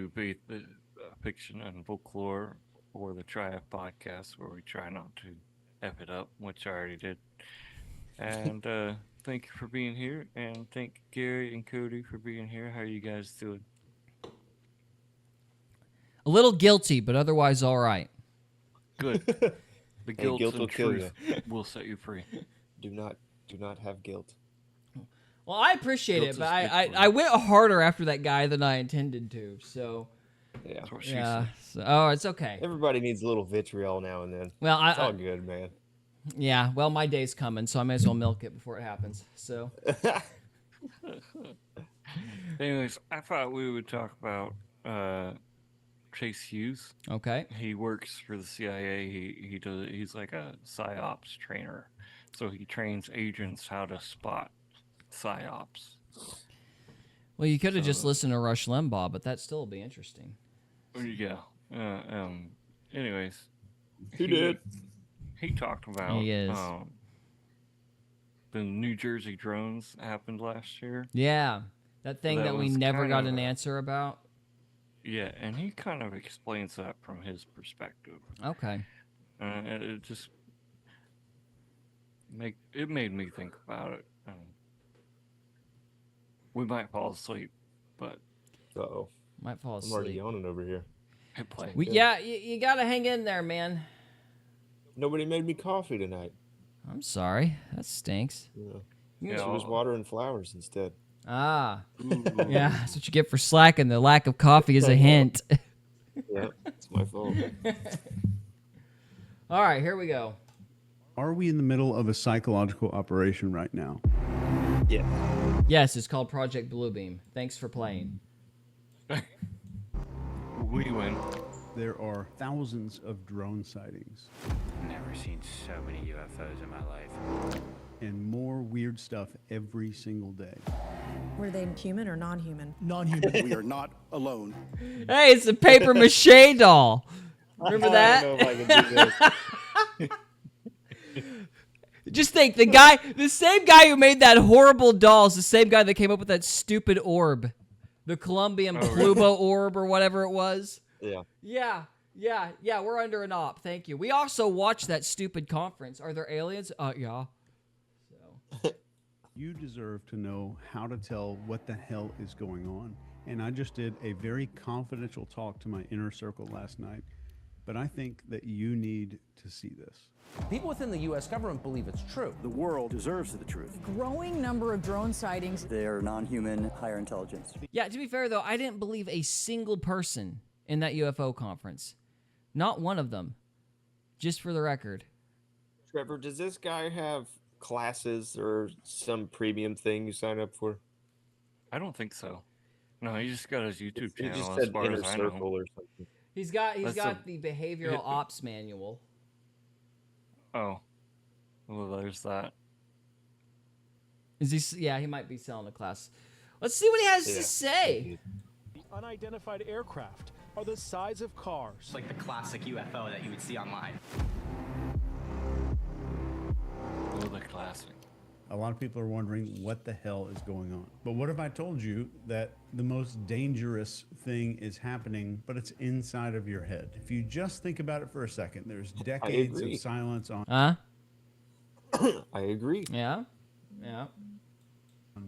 to Faith, Fiction, and Folklore, or the Triad podcast, where we try not to F it up, which I already did. And thank you for being here, and thank Gary and Cody for being here. How are you guys doing? A little guilty, but otherwise all right. Good. The Hey, guilt guilt and will kill truth will set you free. Do not have guilt. Well, I appreciate Guilt it, is but good for I you. went harder after that guy than I intended to. So Yeah. That's what she yeah, said. so, it's okay. Everybody needs a little vitriol now and then. Well, It's all good, man. yeah. Well, my day's coming, so I may as well milk it before it happens. So Anyways, I thought we would talk about Chase Hughes. okay. He works for the CIA. He's like a psyops trainer, so he trains agents how to spot psyops. Well, you could have just So- listened to Rush Limbaugh, but that still would be interesting. Yeah. Anyways, Who did? He talked about He is. The New Jersey drones happened last year. Yeah, that thing That that we was never kind got of an a- answer about. Yeah, and he kind of explains that from his perspective. Okay. It just made me think about it. We might fall asleep, but Uh-oh. Might fall I'm already asleep. yawning over here. hit play. Yeah, you gotta hang in there, man. Nobody made me coffee tonight. I'm sorry. That stinks. Yeah. Yeah, So it was water and flowers instead. Ah. Ooh. Yeah, that's what you get for slacking. The lack of coffee is a hint. Yeah, it's my fault. All right, here we go. Are we in the middle of a psychological operation right now? Yeah. Yes, it's called Project Bluebeam. Thanks for playing. We win. There are thousands of drone sightings Never seen so many UFOs in my life. and more weird stuff every single day. Were they human or non-human? Non-human. We are not alone. Hey, it's a paper mache doll. Remember that? I don't know if I can do this. Just think, the same guy who made that horrible doll is the same guy that came up with that stupid orb. The Columbian Pluto orb or whatever it was. Yeah. Yeah, we're under an op. Thank you. We also watched that stupid conference. Are there aliens? Yeah. So, You deserve to know how to tell what the hell is going on. And I just did a very confidential talk to my inner circle last night. But I think that you need to see this. People within the U.S. government believe it's true. The world deserves the truth. Growing number of drone sightings. They are non-human, higher intelligence. yeah, to be fair, though, I didn't believe a single person in that UFO conference. Not one of them. Just for the record. Trevor, does this guy have classes or some premium thing you sign up for? I don't think so. No, he just got his YouTube He channel just as said far inner as I circle know. or something. He's got That's the behavioral ops manual. Oh. Well, there's that. Is he? Yeah, he might be selling a class. Let's see what he has to say. Unidentified aircraft are the size of cars. Like the classic UFO that you would see online. Oh, the classic. A lot of people are wondering what the hell is going on. But what if I told you that the most dangerous thing is happening, but it's inside of your head? If you just think about it for a second, there's decades agree. of silence on Huh? I agree. Yeah.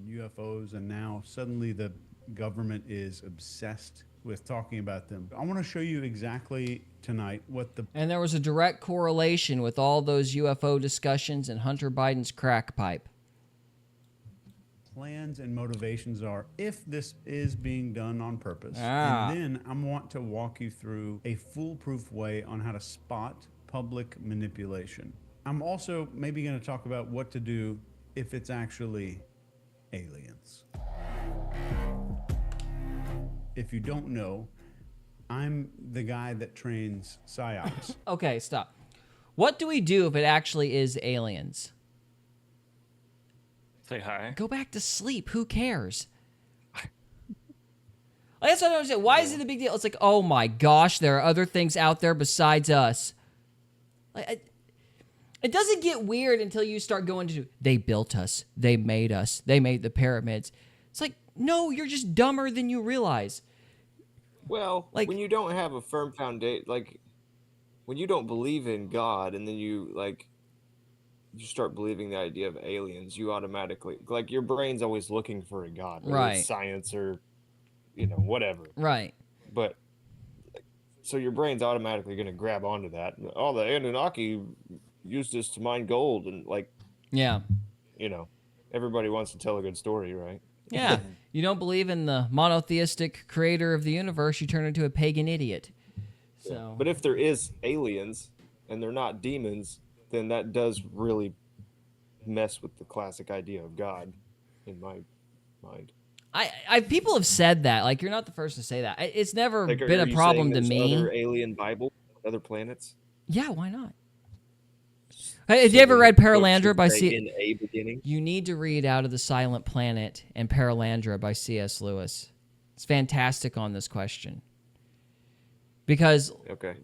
UFOs, and now suddenly the government is obsessed with talking about them. I want to show you exactly tonight what the And there was a direct correlation with all those UFO discussions and Hunter Biden's crack pipe. plans and motivations are if this is being done on purpose. Ah. And then I want to walk you through a foolproof way on how to spot public manipulation. I'm also maybe going to talk about what to do if it's actually aliens. If you don't know, I'm the guy that trains psyops. Okay, stop. What do we do if it actually is aliens? Say hi. Go back to sleep. Who cares? Like, that's what I don't understand. Why is it a big deal? It's like, oh my gosh, there are other things out there besides us. Like, it doesn't get weird until you start going to, they built us, they made the pyramids. It's like, no, you're just dumber than you realize. Well, Like- when you don't have a firm foundation, like when you don't believe in God, and then you start believing the idea of aliens, you automatically like your brain's always looking for a God, whether Right. it's science or whatever. Right. But so your brain's automatically going to grab onto that. Oh, the Anunnaki used this to mine gold, and Yeah. everybody wants to tell a good story, right? Yeah. You don't believe in the monotheistic creator of the universe, you turn into a pagan idiot. So But if there is aliens and they're not demons, then that does really mess with the classic idea of God in my mind. people have said that. Like, you're not the first to say that. It's never Like, been are a you problem to saying there's me. other alien Bible, other planets? Yeah, why not? Hey, have So you ever then read the book Paralandra should by say C? in a beginning? You need to read Out of the Silent Planet and Paralandra by C.S. Lewis. It's fantastic on this question. Because, Okay.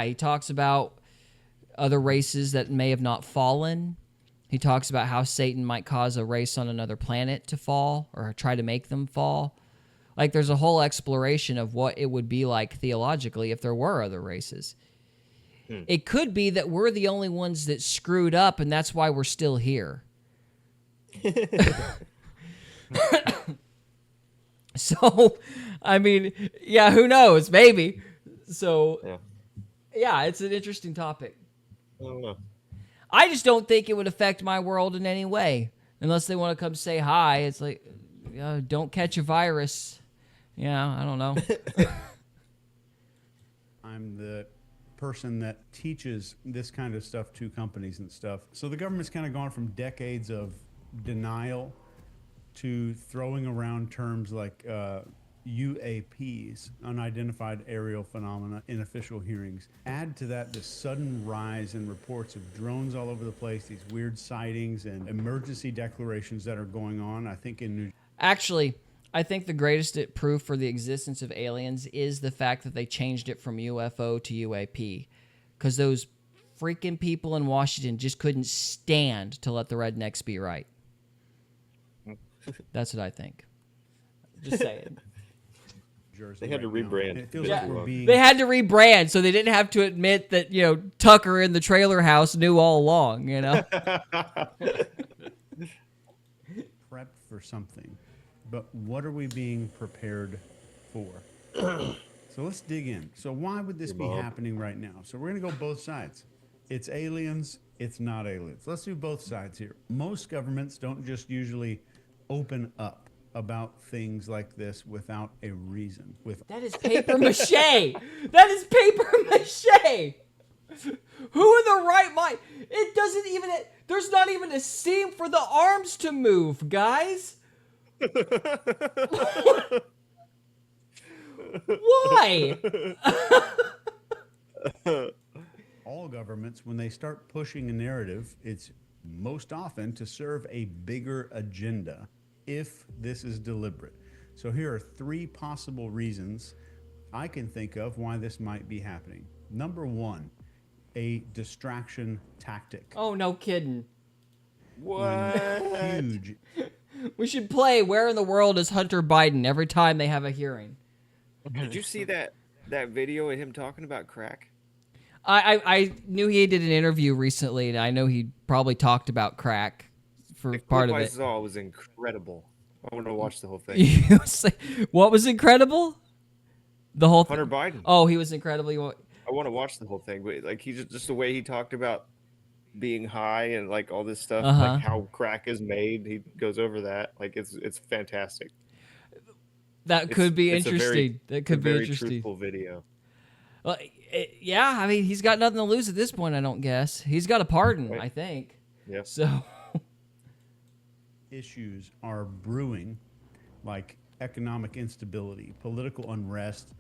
he talks about other races that may have not fallen. He talks about how Satan might cause a race on another planet to fall or try to make them fall. Like, there's a whole exploration of what it would be like theologically if there were other races. It could be that we're the only ones that screwed up, and that's why we're still here. So, I mean, yeah, who knows? Maybe. So, yeah, it's an interesting topic. I don't know. I just don't think it would affect my world in any way. Unless they want to come say hi. It's like, don't catch a virus. Yeah, I don't know. I'm the person that teaches this kind of stuff to companies and stuff. So the government's kind of gone from decades of denial to throwing around terms like UAPs, unidentified aerial phenomena, in official hearings. Add to that this sudden rise in reports of drones all over the place, these weird sightings and emergency declarations that are going on. I think in New Actually, I think the greatest proof for the existence of aliens is the fact that they changed it from UFO to UAP. Because those freaking people in Washington just couldn't stand to let the rednecks be right. That's what I think. Just saying. Jersey They had to right now. rebrand. And it feels Yeah. like we're being They had to rebrand, so they didn't have to admit that, Tucker in the trailer house knew all along, prepped for something. But what are we being prepared for? So let's dig in. So why would this be happening right now? So we're going to go both sides. It's aliens, it's not aliens. Let's do both sides here. Most governments don't just usually open up about things like this without a reason. That is paper mache. That is paper mache. Who in the right mind? It doesn't even. There's not even a seam for the arms to move, guys. Why? All governments, when they start pushing a narrative, it's most often to serve a bigger agenda if this is deliberate. So here are 3 possible reasons I can think of why this might be happening. Number 1, a distraction tactic. Oh, no kidding. What? Huge. We should play Where in the World is Hunter Biden every time they have a hearing. Did you see that video of him talking about crack? I knew he did an interview recently, and I know he probably talked about crack for part of I it. saw was incredible. I want to watch the whole thing. You say, what was incredible? The whole Hunter Biden. Oh, he was incredible. I want to watch the whole thing, but like he's just the way he talked about being high and like all this stuff, like how crack is made. He goes over that. Like it's fantastic. That could be it's interesting. That could be very interesting. Truthful video. Well, yeah, I mean, he's got nothing to lose at this point, I don't guess. He's got a pardon, Right. I think. Yeah. So Issues are brewing, like economic instability, political unrest,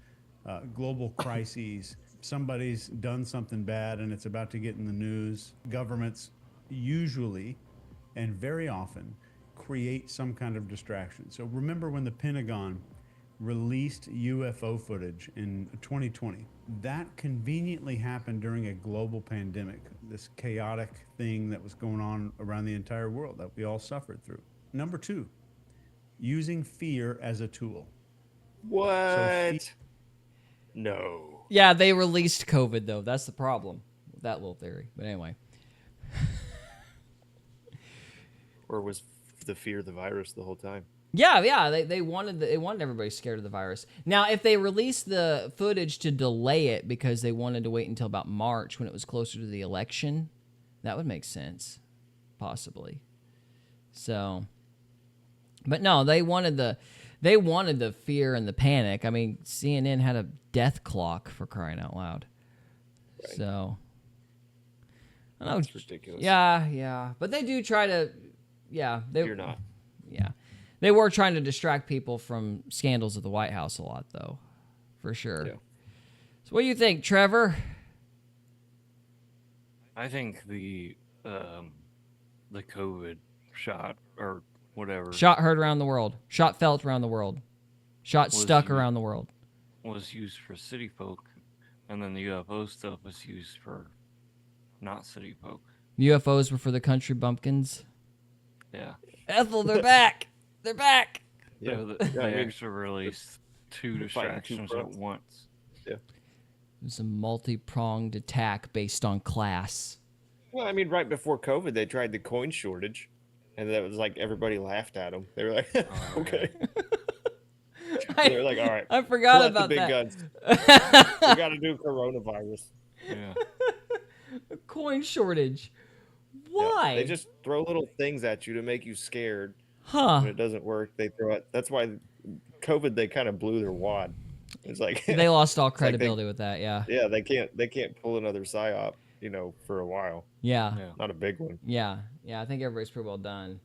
global crises. Somebody's done something bad and it's about to get in the news. Governments usually and very often create some kind of distraction. So remember when the Pentagon released UFO footage in 2020. That conveniently happened during a global pandemic, this chaotic thing that was going on around the entire world that we all suffered through. Number 2, using fear as a tool. What? No. Yeah, they released COVID, though. That's the problem with that little theory. But anyway. Or was the fear of the virus the whole time? Yeah. They wanted everybody scared of the virus. Now, if they released the footage to delay it because they wanted to wait until about March when it was closer to the election, that would make sense, possibly. So, but no, they wanted the fear and the panic. I mean, CNN had a death clock, for crying out loud. Right. So, I know that's ridiculous. Yeah, but they do try to. Yeah, you're not. Yeah, they were trying to distract people from scandals at the White House a lot, though, for sure. Yeah. So, what do you think, Trevor? I think the COVID shot or whatever shot heard around the world, shot felt around the world, shot stuck around the world was used for city folk, and then the UFO stuff was used for not city folk. UFOs were for the country bumpkins. Yeah. Ethel, they're back. They're back. Yeah, so the eggs were released 2 distractions at once. Yeah. It was a multi-pronged attack based on class. Well, I mean, right before COVID, they tried the coin shortage, and that was like everybody laughed at them. They were like, okay. They were like, all right. I forgot about the big that. Guns. We got to do coronavirus. Yeah. A coin shortage. Why? Yeah, they just throw little things at you to make you scared. Huh. When it doesn't work, they throw it. That's why COVID, they kind of blew their wad. It's like they lost all credibility with that. Yeah. Yeah, they can't pull another psyop, for a while. Yeah. Not a big one. Yeah. I think everybody's pretty well done.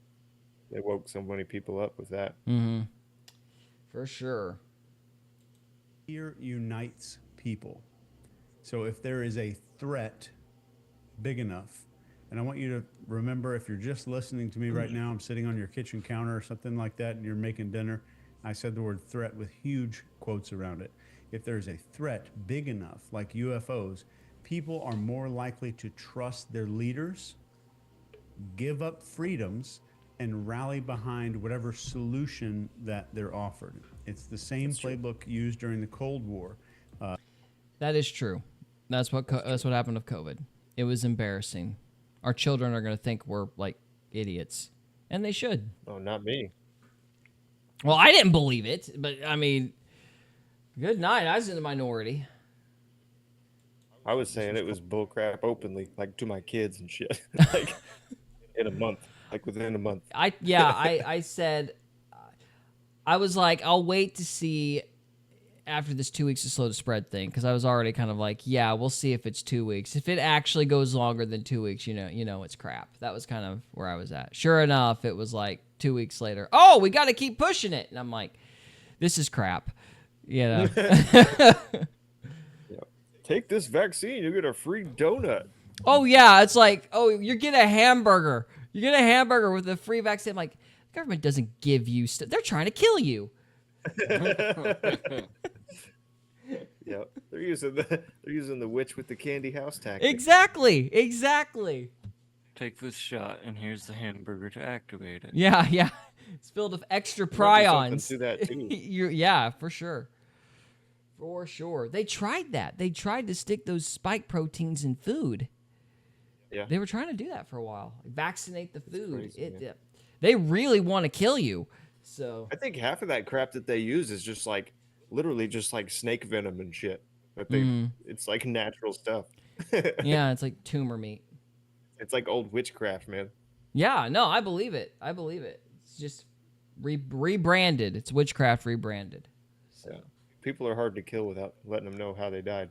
They woke so many people up with that. Mm-hmm. For sure. Fear unites people. So if there is a threat big enough, and I want you to remember, if you're just listening to me right now, I'm sitting on your kitchen counter or something like that, and you're making dinner. I said the word threat with huge quotes around it. If there's a threat big enough, like UFOs, people are more likely to trust their leaders, give up freedoms, and rally behind whatever solution that they're offered. It's the same playbook used during the Cold War. That is true. That's what happened with COVID. It was embarrassing. Our children are going to think we're like idiots, and they should. Oh, not me. Well, I didn't believe it, but I mean, good night. I was in the minority. I was saying it was bullcrap openly, like to my kids and shit, like in a month, like within a month. I said, I was like, I'll wait to see after this 2 weeks of slow to spread thing, because I was already kind of like, yeah, we'll see if it's 2 weeks. If it actually goes longer than 2 weeks, you know, it's crap. That was kind of where I was at. Sure enough, it was like 2 weeks later. Oh, we got to keep pushing it, and I'm like, this is crap. Take this vaccine, you get a free donut. Oh yeah, it's like, oh, you get a hamburger. You get a hamburger with a free vaccine. I'm like, the government doesn't give you stuff. They're trying to kill you. Yep, they're using the witch with the candy house tactic. Exactly. Take this shot, and here's the hamburger to activate it. Yeah. It's filled with extra prions. Do that too. Yeah, for sure. For sure. They tried that. They tried to stick those spike proteins in food. Yeah. They were trying to do that for a while. Vaccinate the food. Crazy, they really want to kill you. So I think half of that crap that they use is just like literally just like snake venom and shit. But it's like natural stuff. Yeah, it's like tumor meat. It's like old witchcraft, man. Yeah, no, I believe it. It's just rebranded. It's witchcraft rebranded. So. Yeah. People are hard to kill without letting them know how they died.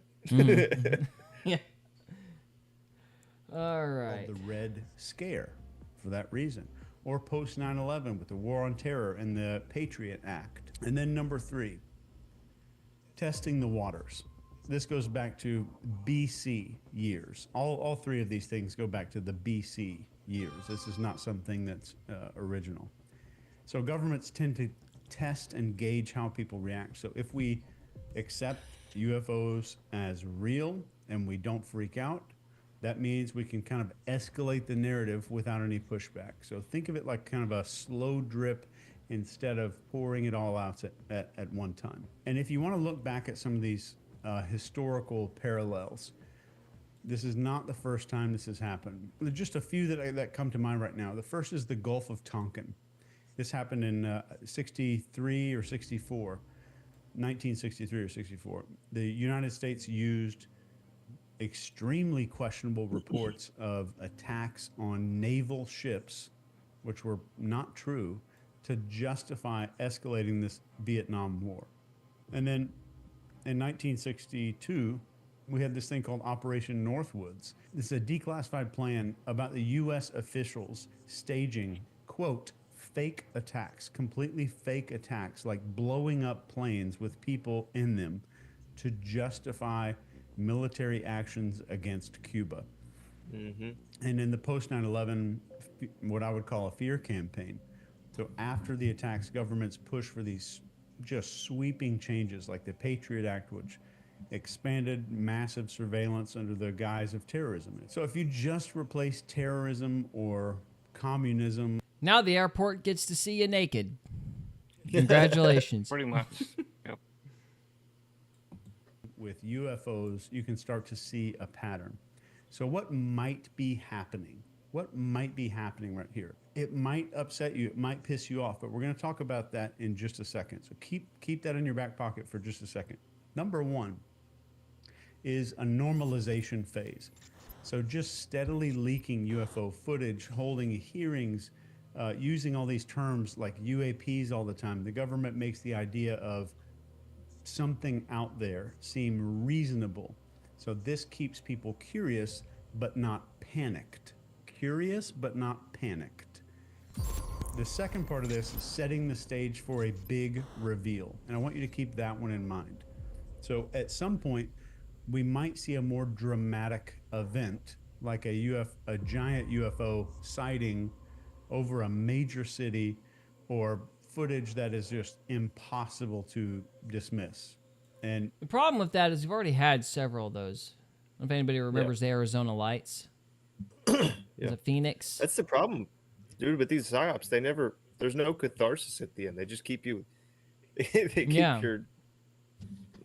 Yeah. All right. The Red Scare for that reason. Or post 9/11 with the War on Terror and the Patriot Act. And then number 3, testing the waters. This goes back to BC years. All 3 of these things go back to the BC years. This is not something that's original. So governments tend to test and gauge how people react. So if we accept UFOs as real and we don't freak out, that means we can kind of escalate the narrative without any pushback. So think of it like kind of a slow drip instead of pouring it all out at one time. And if you want to look back at some of these historical parallels. This is not the first time this has happened. There's just a few that come to mind right now. The first is the Gulf of Tonkin. This happened in 63 or 64, 1963 or 64. The United States used extremely questionable reports of attacks on naval ships, which were not true, to justify escalating this Vietnam War. And then in 1962, we had this thing called Operation Northwoods. This is a declassified plan about the U.S. officials staging, quote, fake attacks, completely fake attacks, like blowing up planes with people in them to justify military actions against Cuba. And in the post 9/11, what I would call a fear campaign. So after the attacks, governments push for these just sweeping changes like the Patriot Act, which expanded massive surveillance under the guise of terrorism. So if you just replace terrorism or communism. Now the airport gets to see you naked. Congratulations. Pretty much. Yep. With UFOs, you can start to see a pattern. So what might be happening? What might be happening right here? It might upset you. It might piss you off, but we're going to talk about that in just a second. So keep that in your back pocket for just a second. Number one is a normalization phase. So just steadily leaking UFO footage, holding hearings, using all these terms like UAPs all the time. The government makes the idea of something out there seem reasonable. So this keeps people curious but not panicked. Curious but not panicked. The second part of this is setting the stage for a big reveal. And I want you to keep that one in mind. So at some point, we might see a more dramatic event, like a giant UFO sighting over a major city, or footage that is just impossible to dismiss. And the problem with that is we've already had several of those. I don't know if anybody remembers the Arizona Lights. The Phoenix. That's the problem, dude. With these psyops, there's no catharsis at the end. They just keep you. They keep your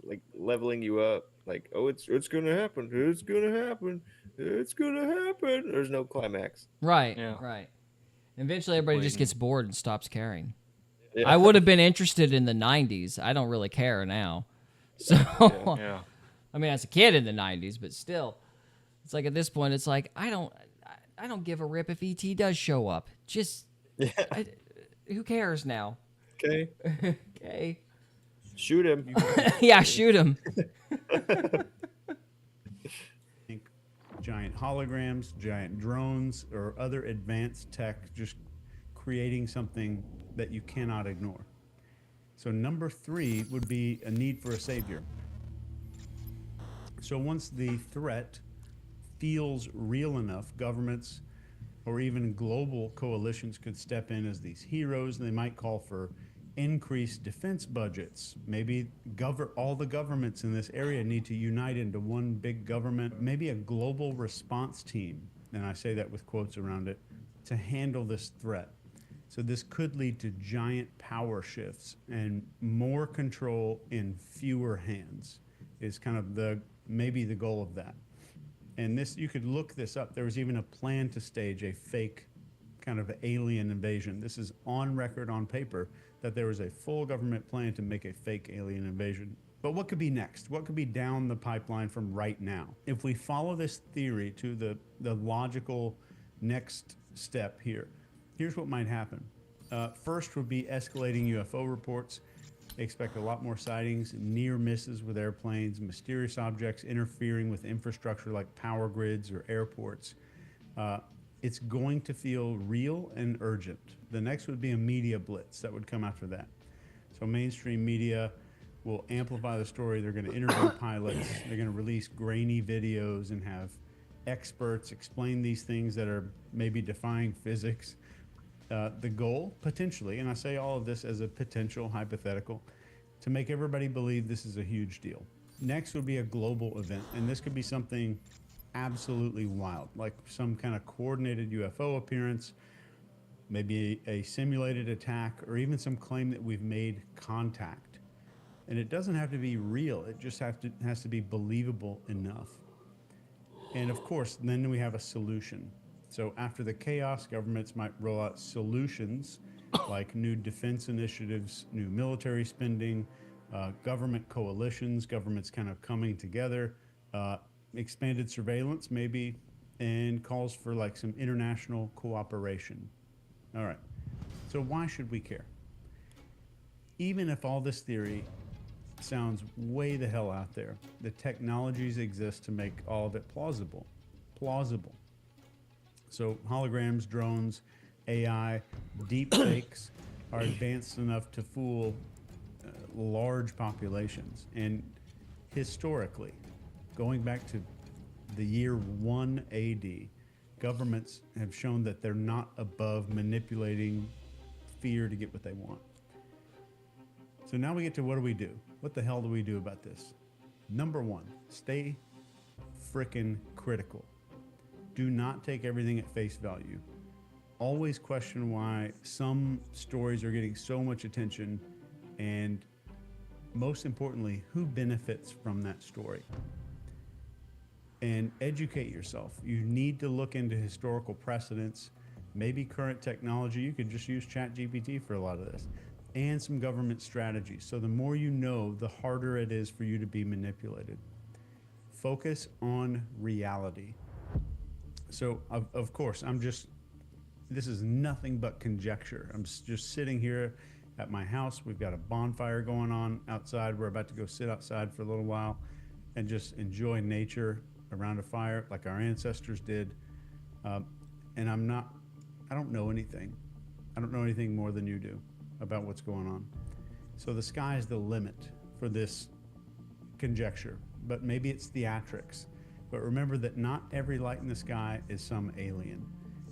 like leveling you up. Like, oh, it's gonna happen. It's gonna happen. It's gonna happen. There's no climax. Right. Yeah. Right. Eventually, everybody just gets bored and stops caring. Yeah. I would have been interested in the 90s. I don't really care now. So, Yeah. I mean, as a kid in the 90s, but still, it's like at this point, it's like I don't give a rip if ET does show up. Just, who cares now? Okay. Okay. Shoot him. Yeah, shoot him. Giant holograms, giant drones, or other advanced tech just creating something that you cannot ignore. So number 3 would be a need for a savior. So once the threat feels real enough, governments or even global coalitions could step in as these heroes. They might call for increased defense budgets. Maybe all the governments in this area need to unite into one big government. Maybe a global response team, and I say that with quotes around it, to handle this threat. So this could lead to giant power shifts and more control in fewer hands is kind of maybe the goal of that. And this, you could look this up. There was even a plan to stage a fake kind of alien invasion. This is on record, on paper, that there was a full government plan to make a fake alien invasion. But what could be next? What could be down the pipeline from right now? If we follow this theory to the logical next step here, here's what might happen. First would be escalating UFO reports. They expect a lot more sightings, near misses with airplanes, mysterious objects interfering with infrastructure like power grids or airports. It's going to feel real and urgent. The next would be a media blitz that would come after that. So mainstream media will amplify the story. They're going to interview pilots. They're going to release grainy videos and have experts explain these things that are maybe defying physics. The goal, potentially, and I say all of this as a potential hypothetical, to make everybody believe this is a huge deal. Next would be a global event, and this could be something absolutely wild, like some kind of coordinated UFO appearance, maybe a simulated attack, or even some claim that we've made contact. And it doesn't have to be real. It just has to be believable enough. And of course, then we have a solution. So after the chaos, governments might roll out solutions like new defense initiatives, new military spending, government coalitions, governments kind of coming together, expanded surveillance maybe, and calls for like some international cooperation. All right. So why should we care? Even if all this theory sounds way the hell out there, the technologies exist to make all of it plausible. Plausible. So holograms, drones, AI, deep fakes are advanced enough to fool large populations. And historically, going back to the year 1 AD, governments have shown that they're not above manipulating fear to get what they want. So now we get to what do? What the hell do we do about this? Number one, stay frickin' critical. Do not take everything at face value. Always question why some stories are getting so much attention, and most importantly, who benefits from that story. And educate yourself. You need to look into historical precedents, maybe current technology. You could just use ChatGPT for a lot of this, and some government strategies. So the more you know, the harder it is for you to be manipulated. Focus on reality. So of course, this is nothing but conjecture. I'm just sitting here at my house. We've got a bonfire going on outside. We're about to go sit outside for a little while and just enjoy nature around a fire like our ancestors did. And I don't know anything. I don't know anything more than you do about what's going on. So the sky is the limit for this conjecture, but maybe it's theatrics. But remember that not every light in the sky is some alien.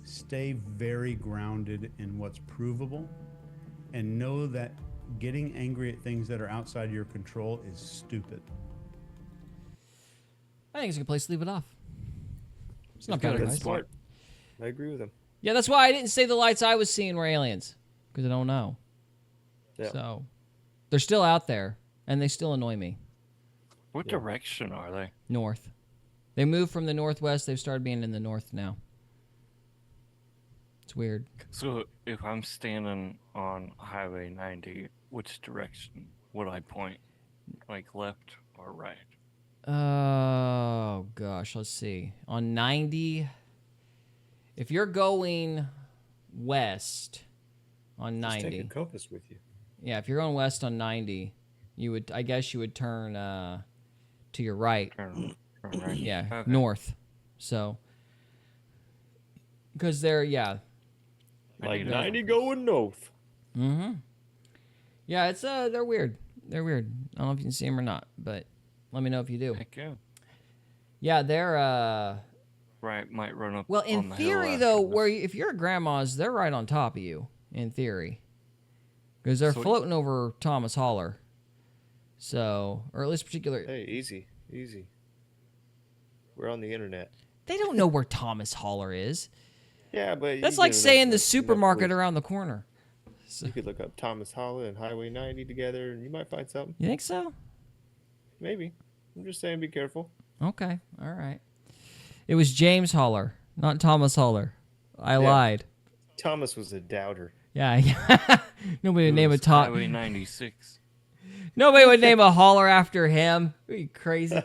Stay very grounded in what's provable, and know that getting angry at things that are outside your control is stupid. I think it's a good place to leave it off. It's not bad advice. Smart. I agree with him. Yeah, that's why I didn't say the lights I was seeing were aliens, because I don't know. Yeah. So they're still out there, and they still annoy me. What direction are they? North. They moved from the northwest. They've started being in the north now. It's weird. So if I'm standing on Highway 90, which direction would I point? Like left or right? Oh, gosh. Let's see. On 90, if you're going west on 90. Just take a compass with you. Yeah, if you're going west on 90, I guess you would turn to your right. Turn right. Yeah, Okay. north. So, because they're, yeah. Like 90 going north. Mm-hmm. Yeah, it's, they're weird. They're weird. I don't know if you can see them or not, but let me know if you do. Heck yeah. Yeah, they're, Right, might run up. well, on in the theory, hill though, after this. if you're at grandma's, they're right on top of you, in theory. Because they're Sweet. floating over Thomas Holler. So, or at least particular. Hey, easy. We're on the internet. They don't know where Thomas Holler is. Yeah, but That's you like get saying enough- the enough supermarket clues. around the corner. You could look up Thomas Holla and Highway 90 together, and you might find something. You think so? Maybe. I'm just saying, be careful. Okay, all right. It was James Holler, not Thomas Holler. I lied. Thomas was a doubter. Yeah. Nobody would It name a was Tom. Highway 96. Nobody would name a holler after him. Are you crazy?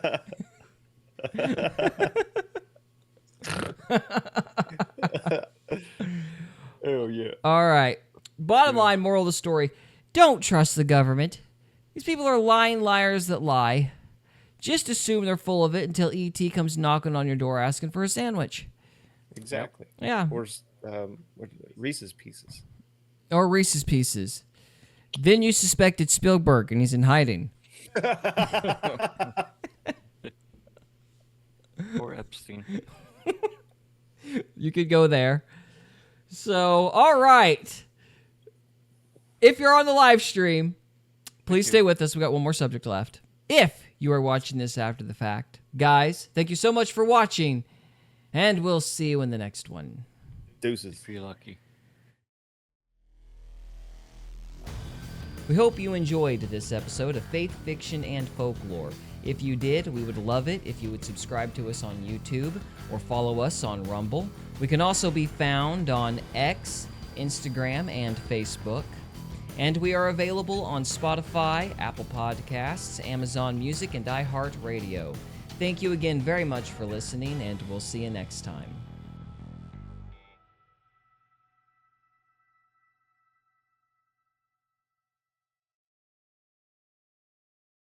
Oh, yeah. All right. Bottom line, moral of the story: don't trust the government. These people are lying liars that lie. Just assume they're full of it until ET comes knocking on your door asking for a sandwich. Exactly. Yeah. Or Reese's Pieces. Or Reese's Pieces. Then you suspect it's Spielberg and he's in hiding. Or Epstein. You could go there. So, all right. If you're on the live stream, please stay with us. We got one more subject left. If you are watching this after the fact, guys, thank you so much for watching, and we'll see you in the next one. Deuces. If you're lucky. We hope you enjoyed this episode of Faith, Fiction, and Folklore. If you did, we would love it if you would subscribe to us on YouTube or follow us on Rumble. We can also be found on X, Instagram, and Facebook. And we are available on Spotify, Apple Podcasts, Amazon Music, and iHeartRadio. Thank you again very much for listening, and we'll see you next time.